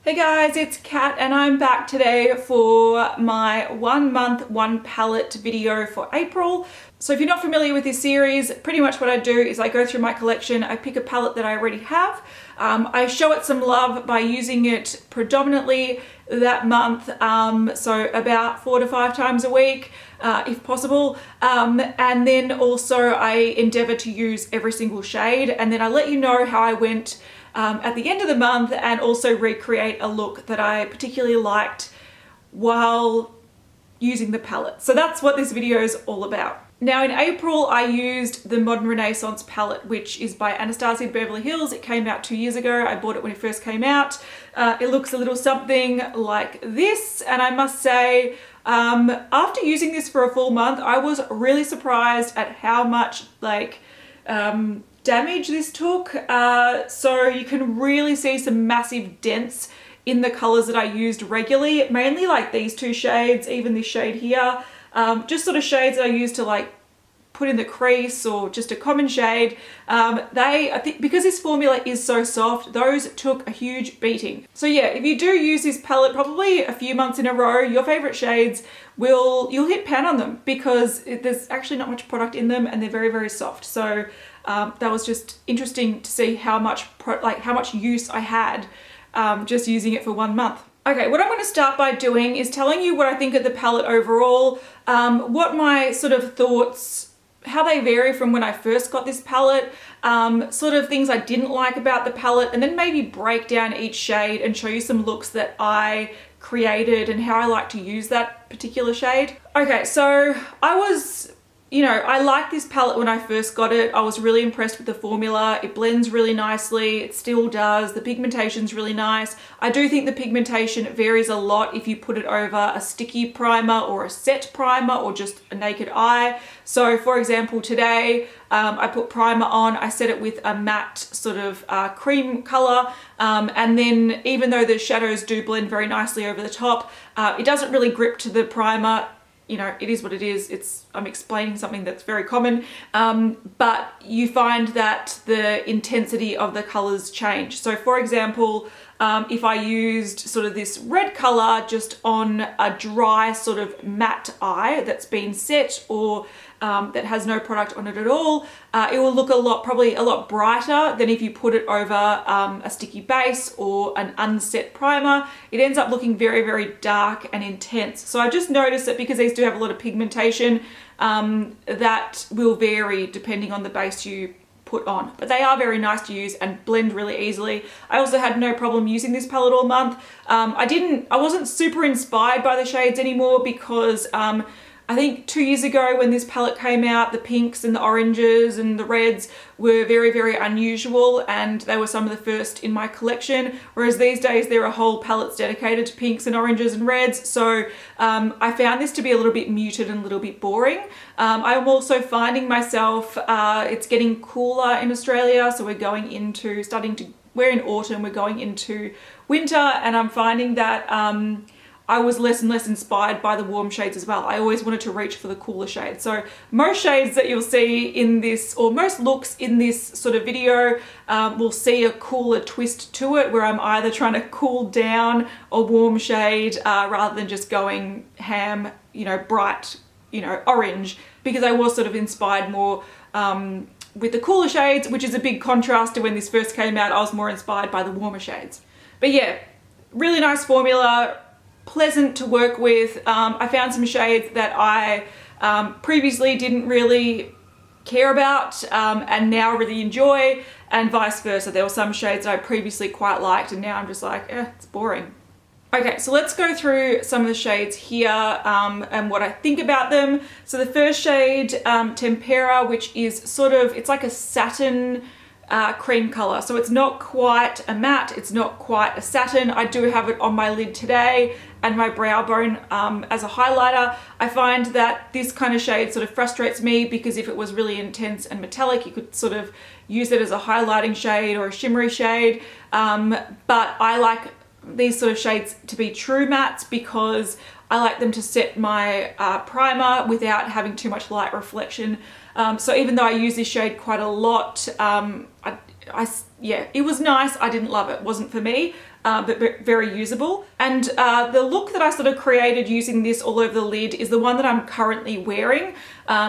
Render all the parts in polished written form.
Hey guys, it's Kat and I'm back today for my 1 month, 1 palette video for April. So if you're not familiar with this series, pretty much what I do is I go through my collection, I pick a palette that I already have, I show it some love by using it predominantly that month, so about 4 to 5 times a week, if possible, and then also I endeavour to use every single shade, and then I let you know how I went at the end of the month and also recreate a look that I particularly liked while using the palette. So that's what this video is all about. Now in April I used the Modern Renaissance palette, which is by Anastasia Beverly. It came out 2 years ago. I bought it when it first came out. It looks a little something like this, and I must say after using this for a full month I was really surprised at how much damage this took. So you can really see some massive dents in the colors that I used regularly, mainly like these two shades, even this shade here, just sort of shades that I used to like put in the crease or just a common shade. I think because this formula is so soft, those took a huge beating. So yeah, if you do use this palette probably a few months in a row, your favorite shades you'll hit pan on them because there's actually not much product in them and they're very, very soft. So that was just interesting to see how much use I had just using it for 1 month. Okay, what I'm going to start by doing is telling you what I think of the palette overall, what my sort of thoughts, how they vary from when I first got this palette, sort of things I didn't like about the palette, and then maybe break down each shade and show you some looks that I created and how I like to use that particular shade. Okay, so I liked this palette when I first got it. I was really impressed with the formula. It blends really nicely. It still does. The pigmentation's really nice. I do think the pigmentation varies a lot if you put it over a sticky primer or a set primer or just a naked eye. So for example, today I put primer on. I set it with a matte sort of cream color, and then even though the shadows do blend very nicely over the top, it doesn't really grip to the primer. You know, it is what it is. I'm explaining something that's very common, but you find that the intensity of the colors change. So for example, if I used sort of this red color just on a dry sort of matte eye that's been set or that has no product on it at all, it will look probably a lot brighter than if you put it over a sticky base or an unset primer. It ends up looking very, very dark and intense. So I've just noticed that because these do have a lot of pigmentation, that will vary depending on the base you put on, but they are very nice to use and blend really easily. I also had no problem using this palette all month. I wasn't super inspired by the shades anymore because I think 2 years ago when this palette came out, the pinks and the oranges and the reds were very, very unusual and they were some of the first in my collection, whereas these days there are whole palettes dedicated to pinks and oranges and reds. So I found this to be a little bit muted and a little bit boring. I'm also finding myself, it's getting cooler in Australia, so we're in autumn, we're going into winter, and I'm finding that I was less and less inspired by the warm shades as well. I always wanted to reach for the cooler shades. So most shades that you'll see in this, or most looks in this sort of video, will see a cooler twist to it where I'm either trying to cool down a warm shade rather than just going ham, bright, orange, because I was sort of inspired more with the cooler shades, which is a big contrast to when this first came out. I was more inspired by the warmer shades. But yeah, really nice formula. Pleasant to work with. I found some shades that I previously didn't really care about and now really enjoy, and vice versa. There were some shades that I previously quite liked and now I'm just like, it's boring. Okay, so let's go through some of the shades here and what I think about them. So the first shade, Tempera, which is it's like a satin cream color. So it's not quite a matte, it's not quite a satin. I do have it on my lid today and my brow bone as a highlighter. I find that this kind of shade sort of frustrates me because if it was really intense and metallic, you could sort of use it as a highlighting shade or a shimmery shade. But I like these sort of shades to be true mattes because I like them to set my primer without having too much light reflection. So even though I use this shade quite a lot, yeah, it was nice. I didn't love it. It wasn't for me, but very usable. And the look that I sort of created using this all over the lid is the one that I'm currently wearing.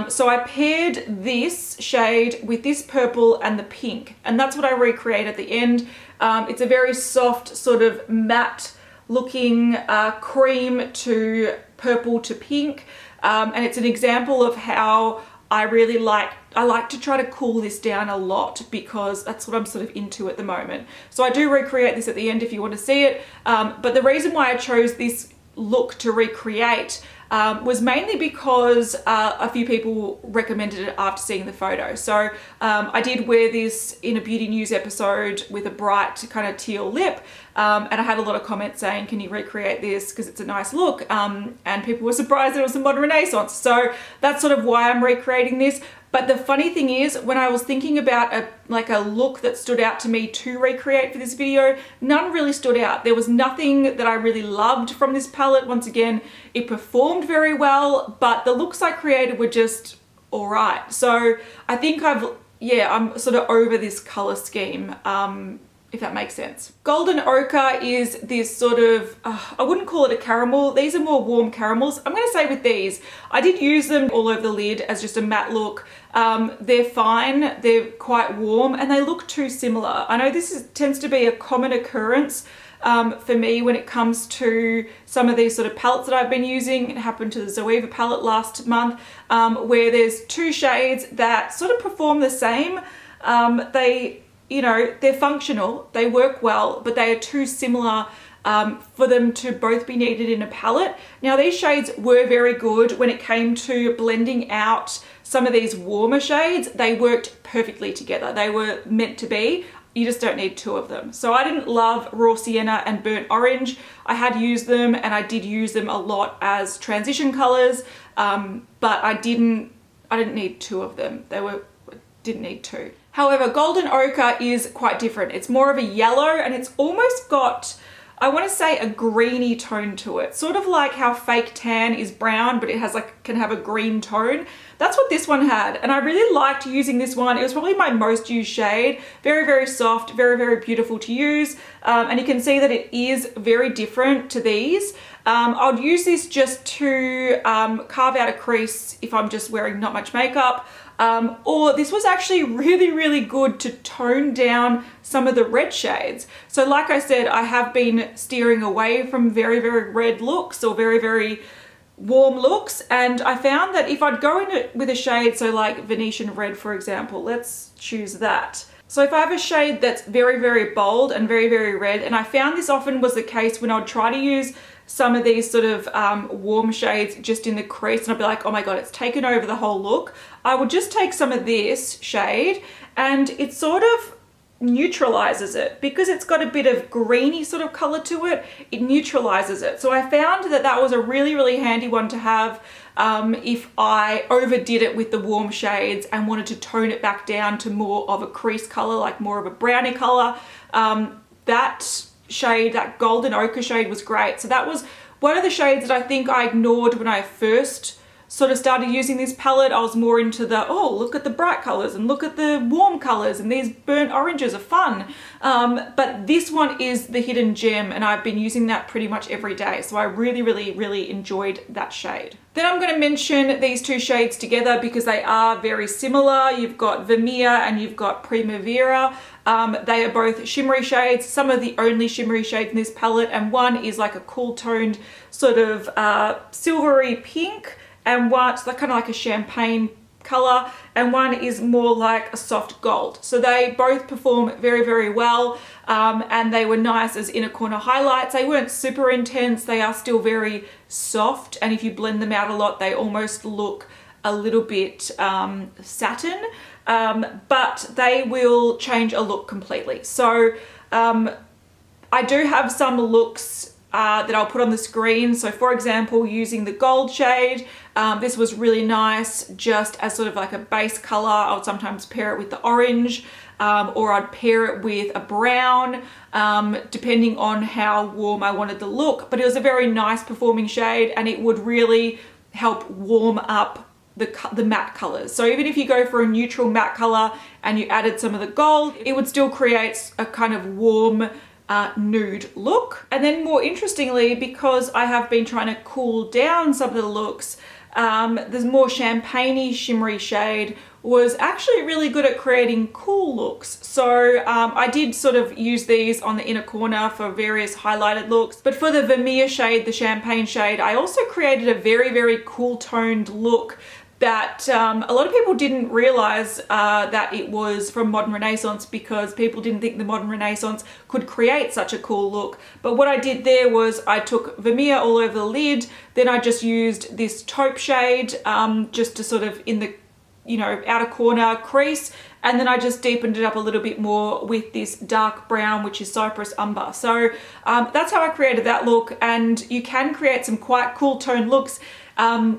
So I paired this shade with this purple and the pink, and that's what I recreate at the end. It's a very soft sort of matte looking cream to purple to pink. And it's an example of how I like to try to cool this down a lot because that's what I'm sort of into at the moment. So I do recreate this at the end if you want to see it. But the reason why I chose this look to recreate was mainly because a few people recommended it after seeing the photo. So I did wear this in a beauty news episode with a bright kind of teal lip, and I had a lot of comments saying, can you recreate this because it's a nice look, and people were surprised that it was a modern renaissance. So that's sort of why I'm recreating this. But the funny thing is, when I was thinking about a look that stood out to me to recreate for this video, none really stood out. There was nothing that I really loved from this palette. Once again, it performed very well, but the looks I created were just all right. So I think I'm sort of over this color scheme, if that makes sense. Golden Ochre is this sort of, I wouldn't call it a caramel. These are more warm caramels. I'm gonna say with these, I did use them all over the lid as just a matte look. They're fine, they're quite warm, and they look too similar. I know this tends to be a common occurrence for me when it comes to some of these sort of palettes that I've been using. It happened to the Zoeva palette last month, where there's two shades that sort of perform the same. They're functional, they work well, but they are too similar for them to both be needed in a palette. Now, these shades were very good when it came to blending out some of these warmer shades. They worked perfectly together. They were meant to be. You just don't need two of them. So I didn't love Raw Sienna and Burnt Orange. I had used them, and I did use them a lot as transition colors, but I didn't need two of them. Didn't need two. However, Golden Ochre is quite different. It's more of a yellow, and it's almost got, I want to say, a greeny tone to it. Sort of like how fake tan is brown, but it has can have a green tone. That's what this one had, and I really liked using this one. It was probably my most used shade. Very, very soft, very, very beautiful to use. And you can see that it is very different to these. I'd use this just to carve out a crease if I'm just wearing not much makeup. Or this was actually really, really good to tone down some of the red shades. So like I said, I have been steering away from very, very red looks or very, very warm looks, and I found that if I'd go in it with a shade, so like Venetian red, for example, let's choose that. So if I have a shade that's very, very bold and very, very red, and I found this often was the case when I'd try to use some of these sort of warm shades just in the crease, and I'd be like, oh my God, it's taken over the whole look. I would just take some of this shade, and it sort of neutralizes it because it's got a bit of greeny sort of color to it. It neutralizes it. So I found that that was a really, really handy one to have if I overdid it with the warm shades and wanted to tone it back down to more of a crease color, like more of a brownie color. That shade, that Golden Ochre shade, was great. So that was one of the shades that I think I ignored when I first sort of started using this palette. I was more into the, oh, look at the bright colors and look at the warm colors, and these burnt oranges are fun. But this one is the hidden gem, and I've been using that pretty much every day. So I really, really, really enjoyed that shade. Then I'm going to mention these two shades together because they are very similar. You've got Vermeer and you've got Primavera. They are both shimmery shades, some of the only shimmery shades in this palette, and one is like a cool toned sort of silvery pink, and one's kind of like a champagne color, and one is more like a soft gold. So they both perform very, very well, and they were nice as inner corner highlights. They weren't super intense. They are still very soft, and if you blend them out a lot, they almost look a little bit satin, but they will change a look completely. So I do have some looks that I'll put on the screen. So for example, using the gold shade, this was really nice just as sort of like a base color. I would sometimes pair it with the orange, or I'd pair it with a brown, depending on how warm I wanted the look. But it was a very nice performing shade, and it would really help warm up the matte colors. So even if you go for a neutral matte color and you added some of the gold, it would still create a kind of warm nude look. And then more interestingly, because I have been trying to cool down some of the looks, this more champagne-y shimmery shade was actually really good at creating cool looks. So I did sort of use these on the inner corner for various highlighted looks. But for the Vermeer shade, the champagne shade, I also created a very, very cool toned look that a lot of people didn't realize that it was from Modern Renaissance, because people didn't think the Modern Renaissance could create such a cool look. But what I did there was I took Vermeer all over the lid, then I just used this taupe shade just to sort of in the outer corner crease, and then I just deepened it up a little bit more with this dark brown, which is Cypress Umber. So that's how I created that look, and you can create some quite cool tone looks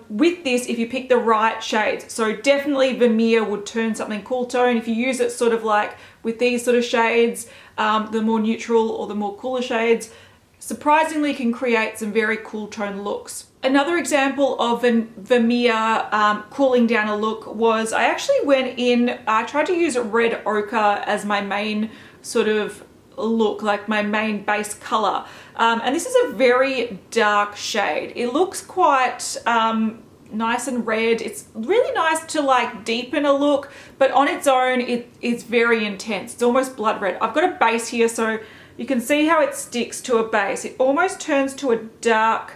with this if you pick the right shades. So definitely Vermeer would turn something cool tone. If you use it sort of like with these sort of shades, the more neutral or the more cooler shades, surprisingly can create some very cool tone looks. Another example of Vermeer cooling down a look was I actually went in, I tried to use red ochre as my main sort of look, like my main base color. And this is a very dark shade. It looks quite nice and red. It's really nice to like deepen a look, but on its own, it's very intense. It's almost blood red. I've got a base here, so you can see how it sticks to a base. It almost turns to a dark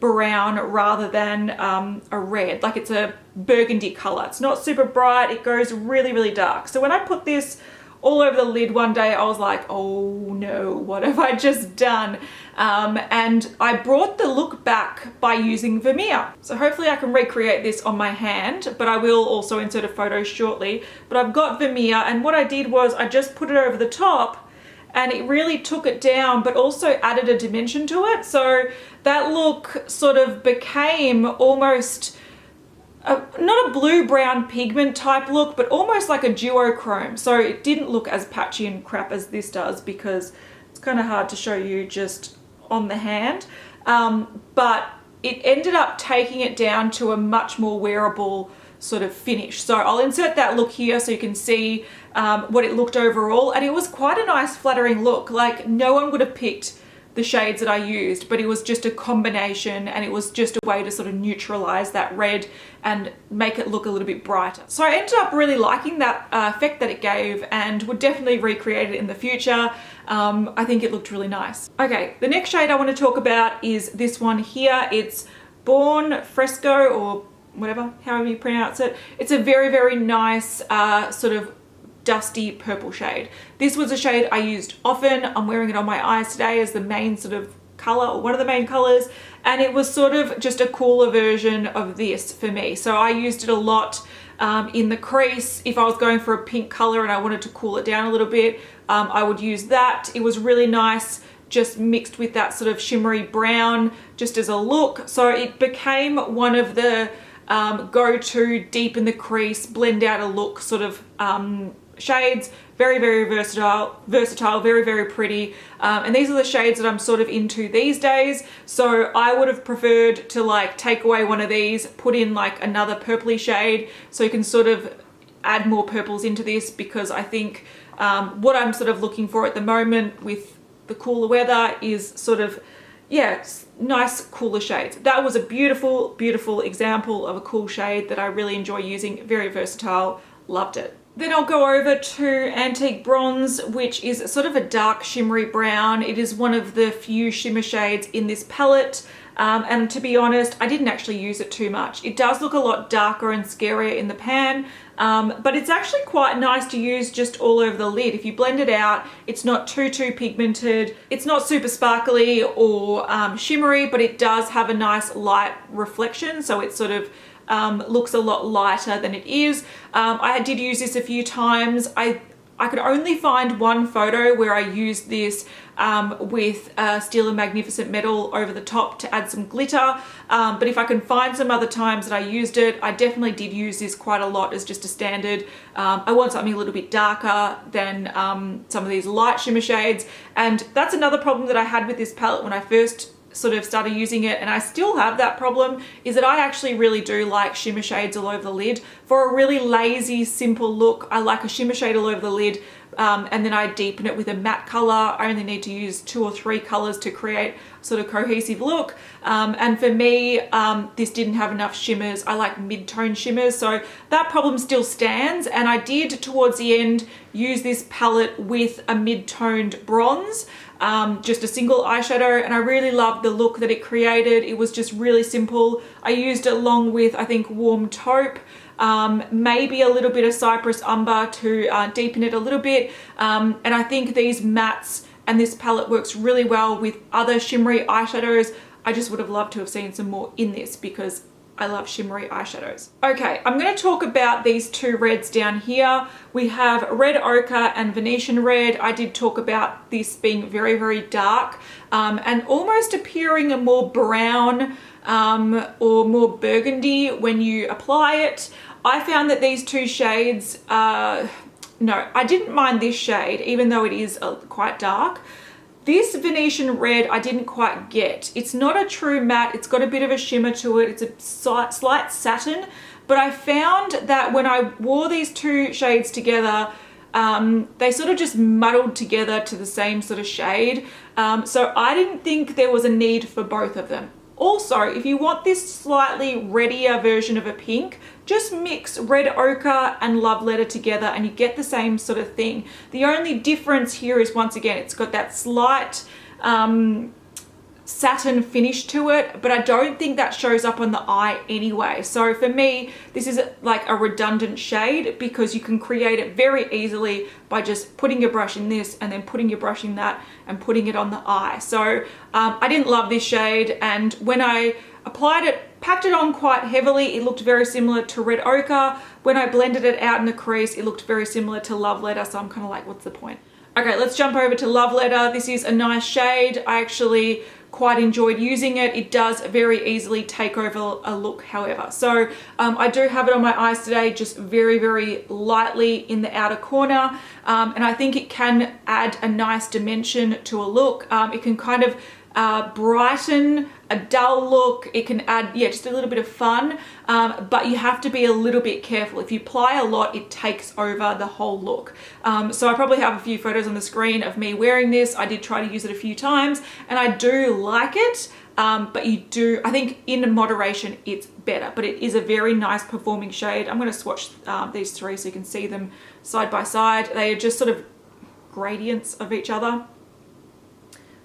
brown rather than a red, like it's a burgundy color. It's not super bright, it goes really, really dark. So when I put this all over the lid one day, I was like, oh no, what have I just done? And I brought the look back by using Vermeer. So hopefully I can recreate this on my hand, but I will also insert a photo shortly. But I've got Vermeer, and what I did was I just put it over the top, and it really took it down, but also added a dimension to it. So that look sort of became almost not a blue-brown pigment type look, but almost like a duochrome. So it didn't look as patchy and crap as this does, because it's kind of hard to show you just on the hand. But it ended up taking it down to a much more wearable sort of finish. So I'll insert that look here so you can see what it looked overall, and it was quite a nice flattering look. Like no one would have picked the shades that I used, but it was just a combination, and it was just a way to sort of neutralize that red and make it look a little bit brighter. So I ended up really liking that effect that it gave, and would definitely recreate it in the future. I think it looked really nice. Okay, the next shade I want to talk about is this one here. It's Born Fresco, or whatever, however you pronounce it. It's a very, very nice sort of dusty purple shade. This was a shade I used often. I'm wearing it on my eyes today as the main sort of color, or one of the main colors, and it was sort of just a cooler version of this for me. So I used it a lot in the crease. If I was going for a pink color and I wanted to cool it down a little bit, I would use that. It was really nice, just mixed with that sort of shimmery brown just as a look. So it became one of the go-to deep in the crease, blend out a look sort of shades. Very, very versatile, very, very pretty. And these are the shades that I'm sort of into these days. So I would have preferred to like take away one of these, put in like another purpley shade, so you can sort of add more purples into this, because I think what I'm sort of looking for at the moment with the cooler weather is sort of, yeah, nice cooler shades. That was a beautiful, beautiful example of a cool shade that I really enjoy using. Very versatile, loved it. Then I'll go over to Antique Bronze, which is sort of a dark shimmery brown. It is one of the few shimmer shades in this palette. And to be honest, I didn't actually use it too much. It does look a lot darker and scarier in the pan, but it's actually quite nice to use just all over the lid. If you blend it out, it's not too pigmented. It's not super sparkly or shimmery, but it does have a nice light reflection. So it sort of looks a lot lighter than it is. I did use this a few times. I could only find one photo where I used this with Steel and Magnificent Metal over the top to add some glitter. But if I can find some other times that I used it, I definitely did use this quite a lot as just a standard. I want something a little bit darker than some of these light shimmer shades. And that's another problem that I had with this palette when I first sort of started using it, and I still have that problem, is that I actually really do like shimmer shades all over the lid. For a really lazy, simple look, I like a shimmer shade all over the lid, and then I deepen it with a matte color. I only need to use 2 or 3 colors to create sort of cohesive look. And for me, this didn't have enough shimmers. I like mid-tone shimmers, so that problem still stands. And I did, towards the end, use this palette with a mid-toned bronze, just a single eyeshadow, and I really loved the look that it created. It was just really simple. I used it along with, I think, warm taupe, maybe a little bit of cypress umber to deepen it a little bit, and I think these mattes and this palette works really well with other shimmery eyeshadows. I just would have loved to have seen some more in this because I love shimmery eyeshadows. Okay, I'm going to talk about these 2 reds down here. We have Red Ochre and Venetian Red. I did talk about this being very, very dark, and almost appearing more brown or more burgundy when you apply it. I found that these 2 shades, no, I didn't mind this shade, even though it is quite dark. This Venetian Red I didn't quite get. It's not a true matte, it's got a bit of a shimmer to it, it's a slight satin, but I found that when I wore these 2 shades together, they sort of just muddled together to the same sort of shade. So I didn't think there was a need for both of them. Also, if you want this slightly reddier version of a pink, just mix Red Ochre and Love Letter together and you get the same sort of thing. The only difference here is, once again, it's got that slight satin finish to it, but I don't think that shows up on the eye anyway. So for me, this is like a redundant shade because you can create it very easily by just putting your brush in this and then putting your brush in that and putting it on the eye. So I didn't love this shade, and when I applied it, packed it on quite heavily, it looked very similar to Red Ochre. When I blended it out in the crease, it looked very similar to Love Letter, so I'm kind of like, what's the point? Okay, let's jump over to Love Letter. This is a nice shade. I actually quite enjoyed using it. It does very easily take over a look, however. So I do have it on my eyes today, just very, very lightly in the outer corner. And I think it can add a nice dimension to a look. It can kind of brighten a dull look. It can add, yeah, just a little bit of fun, but you have to be a little bit careful. If you apply a lot, it takes over the whole look. So I probably have a few photos on the screen of me wearing this. I did try to use it a few times and I do like it, but I think in moderation it's better, but it is a very nice performing shade. I'm going to swatch these 3 so you can see them side by side. They are just sort of gradients of each other.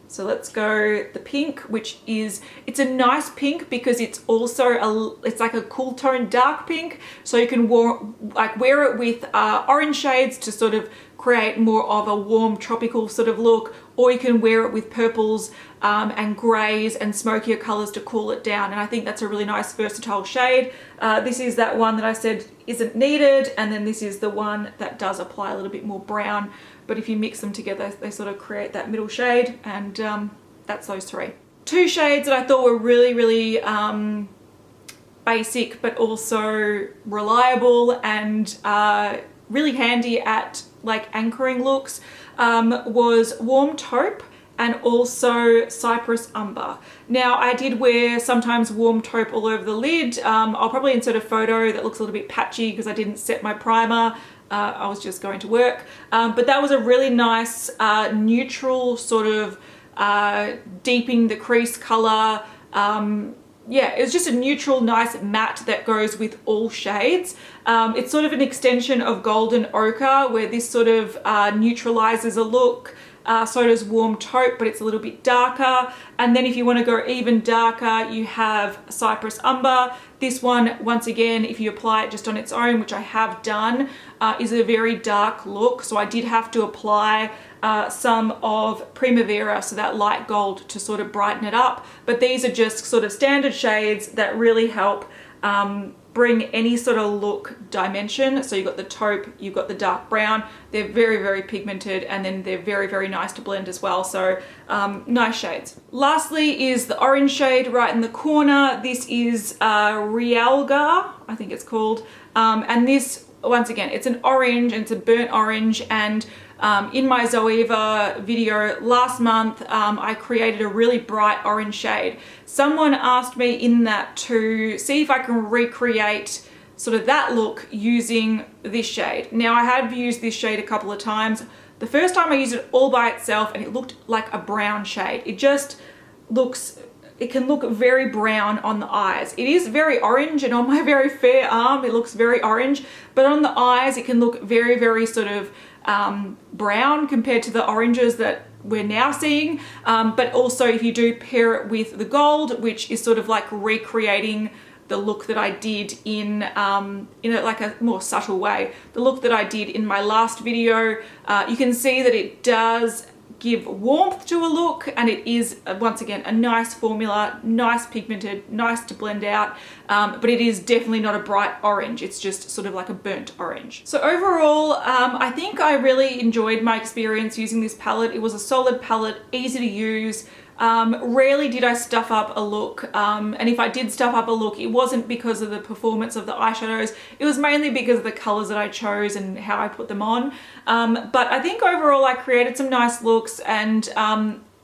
So let's go the pink, which is, it's a nice pink because it's also it's like a cool tone dark pink. So you can wear it with orange shades to sort of create more of a warm tropical sort of look, or you can wear it with purples and grays and smokier colors to cool it down. And I think that's a really nice versatile shade. This is that one that I said isn't needed, and then this is the one that does apply a little bit more brown. But if you mix them together, they sort of create that middle shade, and that's those 3. 2 shades that I thought were really, really basic, but also reliable and really handy at like anchoring looks, was Warm Taupe and also Cypress Umber. Now I did wear sometimes Warm Taupe all over the lid. I'll probably insert a photo that looks a little bit patchy because I didn't set my primer. I was just going to work, but that was a really nice neutral sort of deepening the crease color. Yeah, it was just a neutral, nice matte that goes with all shades. It's sort of an extension of Golden Ochre, where this sort of neutralizes a look. So does Warm Taupe, but it's a little bit darker. And then if you want to go even darker, you have Cypress Umber. This one, once again, if you apply it just on its own, which I have done, is a very dark look. So I did have to apply some of Primavera, so that light gold, to sort of brighten it up. But these are just sort of standard shades that really help bring any sort of look dimension. So you've got the taupe, you've got the dark brown. They're very, very pigmented, and then they're very, very nice to blend as well. So nice shades. Lastly is the orange shade right in the corner. This is Realgar, I think it's called. And this, once again, it's an orange, and it's a burnt orange, and In my Zoeva video last month, I created a really bright orange shade. Someone asked me in that to see if I can recreate sort of that look using this shade. Now, I have used this shade a couple of times. The first time I used it all by itself and it looked like a brown shade. It just looks, it can look very brown on the eyes. It is very orange, and on my very fair arm it looks very orange, but on the eyes it can look very, very sort of brown compared to the oranges that we're now seeing. But also if you do pair it with the gold, which is sort of like recreating the look that I did in like a more subtle way, the look that I did in my last video, you can see that it does give warmth to a look, and it is once again a nice formula, nice pigmented, nice to blend out, but it is definitely not a bright orange. It's just sort of like a burnt orange. So overall, I think I really enjoyed my experience using this palette. It was a solid palette, easy to use. Rarely did I stuff up a look, and if I did stuff up a look, it wasn't because of the performance of the eyeshadows. It was mainly because of the colors that I chose and how I put them on. But I think overall I created some nice looks, and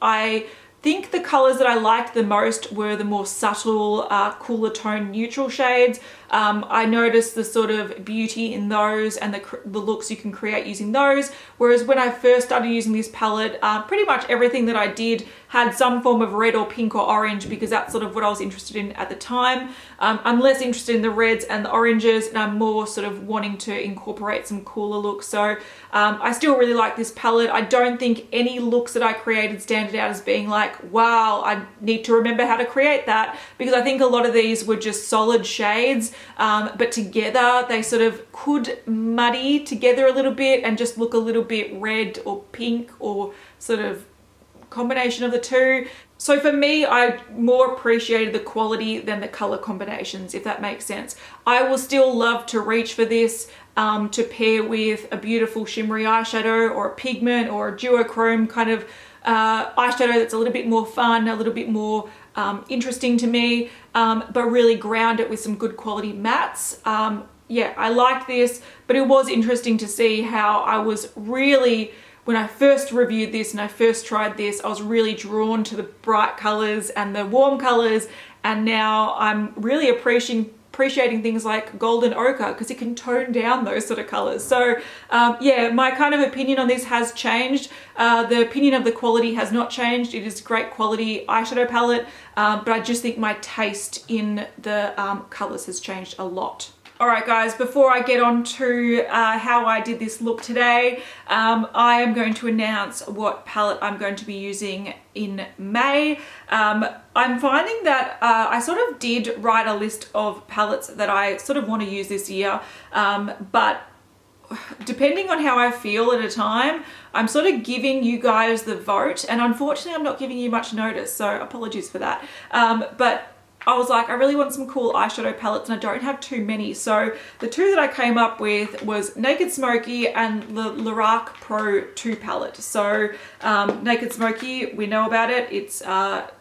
I think the colors that I liked the most were the more subtle, cooler tone neutral shades. I noticed the sort of beauty in those and the looks you can create using those. Whereas when I first started using this palette, pretty much everything that I did had some form of red or pink or orange, because that's sort of what I was interested in at the time. I'm less interested in the reds and the oranges, and I'm more sort of wanting to incorporate some cooler looks. So I still really like this palette. I don't think any looks that I created standed out as being like, wow, I need to remember how to create that, because I think a lot of these were just solid shades, but together they sort of could muddy together a little bit and just look a little bit red or pink, or sort of combination of the two. So for me, I more appreciated the quality than the color combinations, if that makes sense. I will still love to reach for this to pair with a beautiful shimmery eyeshadow or a pigment or a duochrome kind of eyeshadow that's a little bit more fun, a little bit more interesting to me, but really ground it with some good quality mattes. Yeah, I liked this, but it was interesting to see how I was really, when I first reviewed this and I first tried this, I was really drawn to the bright colors and the warm colors, and now I'm really appreciating things like golden ochre, because it can tone down those sort of colors. So yeah, my kind of opinion on this has changed. The opinion of the quality has not changed. It is a great quality eyeshadow palette, but I just think my taste in the colors has changed a lot. Alright guys, before I get on to how I did this look today, I am going to announce what palette I'm going to be using in May. I'm finding that I sort of did write a list of palettes that I sort of want to use this year, but depending on how I feel at a time, I'm sort of giving you guys the vote, and unfortunately I'm not giving you much notice, so apologies for that. But I was like, I really want some cool eyeshadow palettes, and I don't have too many. So the two that I came up with was Naked Smoky and the Lorac Pro 2 palette. So Naked Smoky, we know about it. It's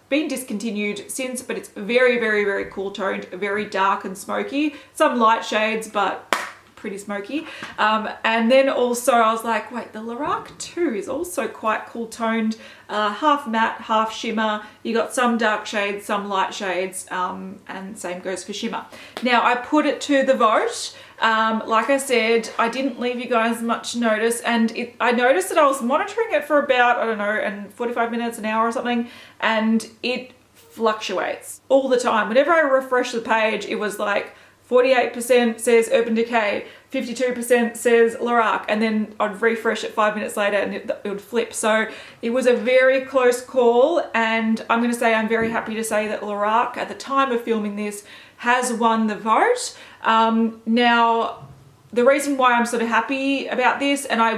been discontinued since, but it's very, very, very cool toned, very dark and smoky. Some light shades, but pretty smoky. And then also I was like, wait, the Lorac 2 is also quite cool toned, half matte, half shimmer. You got some dark shades, some light shades, and same goes for shimmer. Now I put it to the vote. Like I said, I didn't leave you guys much notice, and I noticed that I was monitoring it for about, I don't know, and 45 minutes, an hour or something, and it fluctuates all the time. Whenever I refresh the page, it was like 48% says Urban Decay, 52% says Lorac, and then I'd refresh it 5 minutes later and it would flip. So it was a very close call, and I'm going to say I'm very happy to say that Lorac, at the time of filming this, has won the vote. Now, the reason why I'm sort of happy about this, and I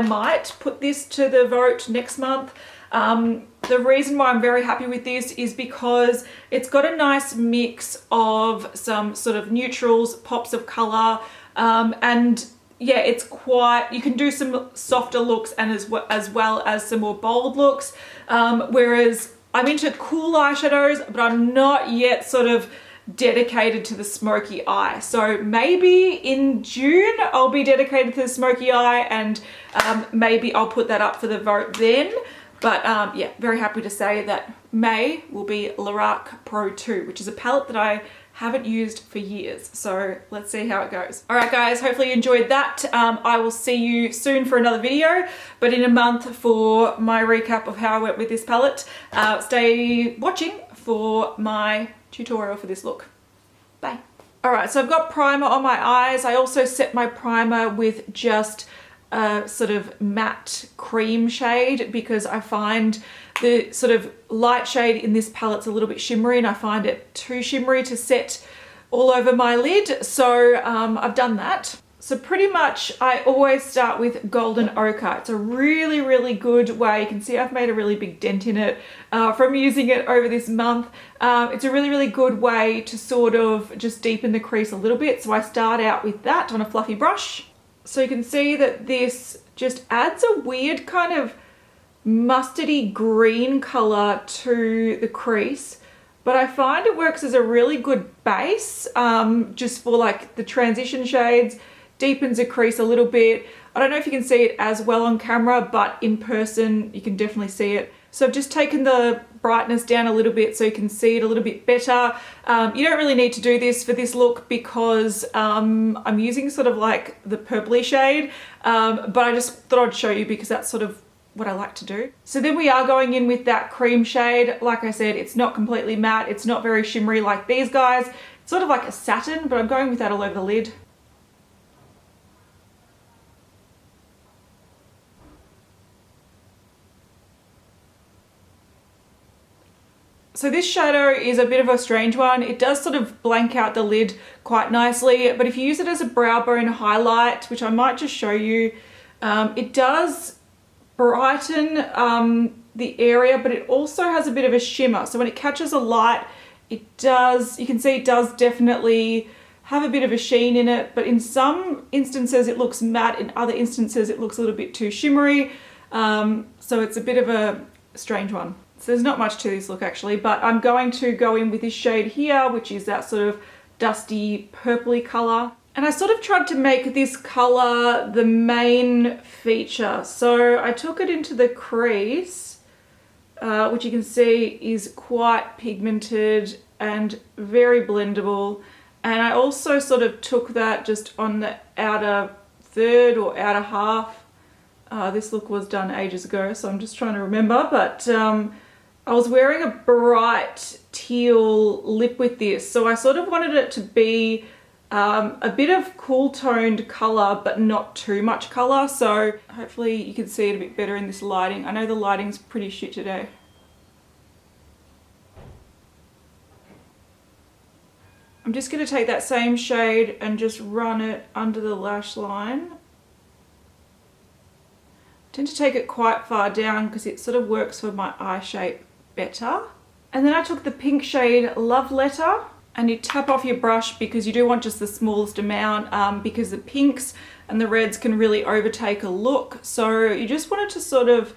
might put this to the vote next month. The reason why I'm very happy with this is because it's got a nice mix of some sort of neutrals, pops of color, and yeah, it's quite, you can do some softer looks and as well as some more bold looks, whereas I'm into cool eyeshadows, but I'm not yet sort of dedicated to the smoky eye. So maybe in June I'll be dedicated to the smoky eye, and maybe I'll put that up for the vote then. But yeah, very happy to say that May will be Lorac Pro 2, which is a palette that I haven't used for years. So let's see how it goes. All right, guys, hopefully you enjoyed that. I will see you soon for another video, but in a month for my recap of how I went with this palette. Stay watching for my tutorial for this look. Bye. All right, so I've got primer on my eyes. I also set my primer with just a sort of matte cream shade because I find the sort of light shade in this palette's a little bit shimmery, and I find it too shimmery to set all over my lid. So I've done that. So pretty much I always start with Golden Ochre. It's a really, really good way. You can see I've made a really big dent in it from using it over this month. It's a really, really good way to sort of just deepen the crease a little bit. So I start out with that on a fluffy brush. So you can see that this just adds a weird kind of mustardy green color to the crease, but I find it works as a really good base just for like the transition shades, deepens the crease a little bit. I don't know if you can see it as well on camera, but in person you can definitely see it. So I've just taken the brightness down a little bit so you can see it a little bit better. You don't really need to do this for this look because I'm using sort of like the purpley shade, but I just thought I'd show you because that's sort of what I like to do. So then we are going in with that cream shade. Like I said, it's not completely matte. It's not very shimmery like these guys. It's sort of like a satin, but I'm going with that all over the lid. So this shadow is a bit of a strange one. It does sort of blank out the lid quite nicely, but if you use it as a brow bone highlight, which I might just show you, it does brighten the area, but it also has a bit of a shimmer. So when it catches a light, it does, you can see it does definitely have a bit of a sheen in it, but in some instances it looks matte, in other instances it looks a little bit too shimmery. So it's a bit of a strange one. So there's not much to this look actually, but I'm going to go in with this shade here, which is that sort of dusty purpley color. And I sort of tried to make this color the main feature. So I took it into the crease, which you can see is quite pigmented and very blendable. And I also sort of took that just on the outer third or outer half. This look was done ages ago, so I'm just trying to remember, but I was wearing a bright teal lip with this, so I sort of wanted it to be a bit of cool toned color but not too much color, so hopefully you can see it a bit better in this lighting. I know the lighting's pretty shit today. I'm just going to take that same shade and just run it under the lash line. I tend to take it quite far down because it sort of works for my eye shape better. And then I took the pink shade Love Letter, and you tap off your brush because you do want just the smallest amount because the pinks and the reds can really overtake a look. So you just wanted to sort of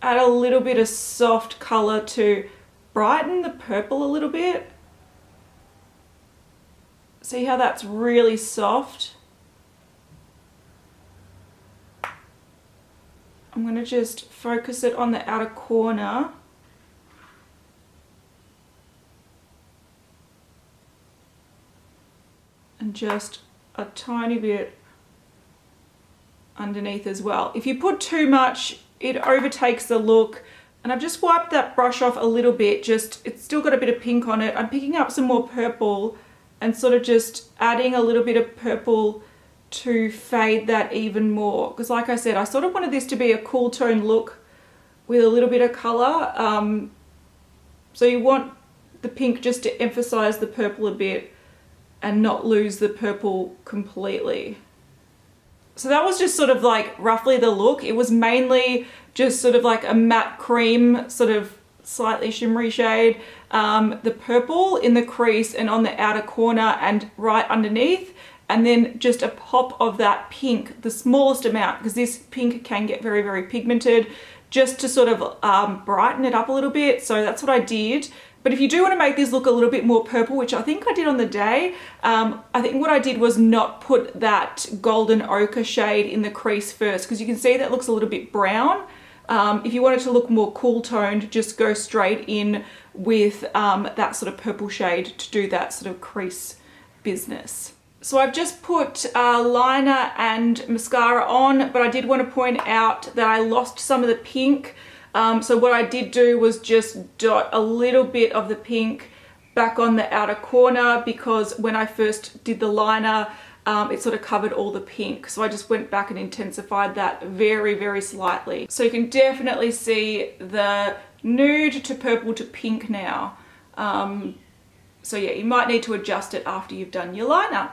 add a little bit of soft color to brighten the purple a little bit. See how that's really soft? I'm going to just focus it on the outer corner. And just a tiny bit underneath as well. If you put too much, it overtakes the look. And I've just wiped that brush off a little bit, just, it's still got a bit of pink on it. I'm picking up some more purple and sort of just adding a little bit of purple to fade that even more. Because like I said, I sort of wanted this to be a cool tone look with a little bit of color. So you want the pink just to emphasize the purple a bit and not lose the purple completely. So that was just sort of like roughly the look. It was mainly just sort of like a matte cream, sort of slightly shimmery shade, the purple in the crease and on the outer corner and right underneath, and then just a pop of that pink, the smallest amount, because this pink can get very, very pigmented, just to sort of brighten it up a little bit. So that's what I did. But if you do want to make this look a little bit more purple, which I think I did on the day, I think what I did was not put that golden ochre shade in the crease first, because you can see that looks a little bit brown. If you want it to look more cool toned, just go straight in with that sort of purple shade to do that sort of crease business. So I've just put liner and mascara on, but I did want to point out that I lost some of the pink. So what I did do was just dot a little bit of the pink back on the outer corner, because when I first did the liner, it sort of covered all the pink. So I just went back and intensified that very, very slightly. So you can definitely see the nude to purple to pink now. So yeah, you might need to adjust it after you've done your liner.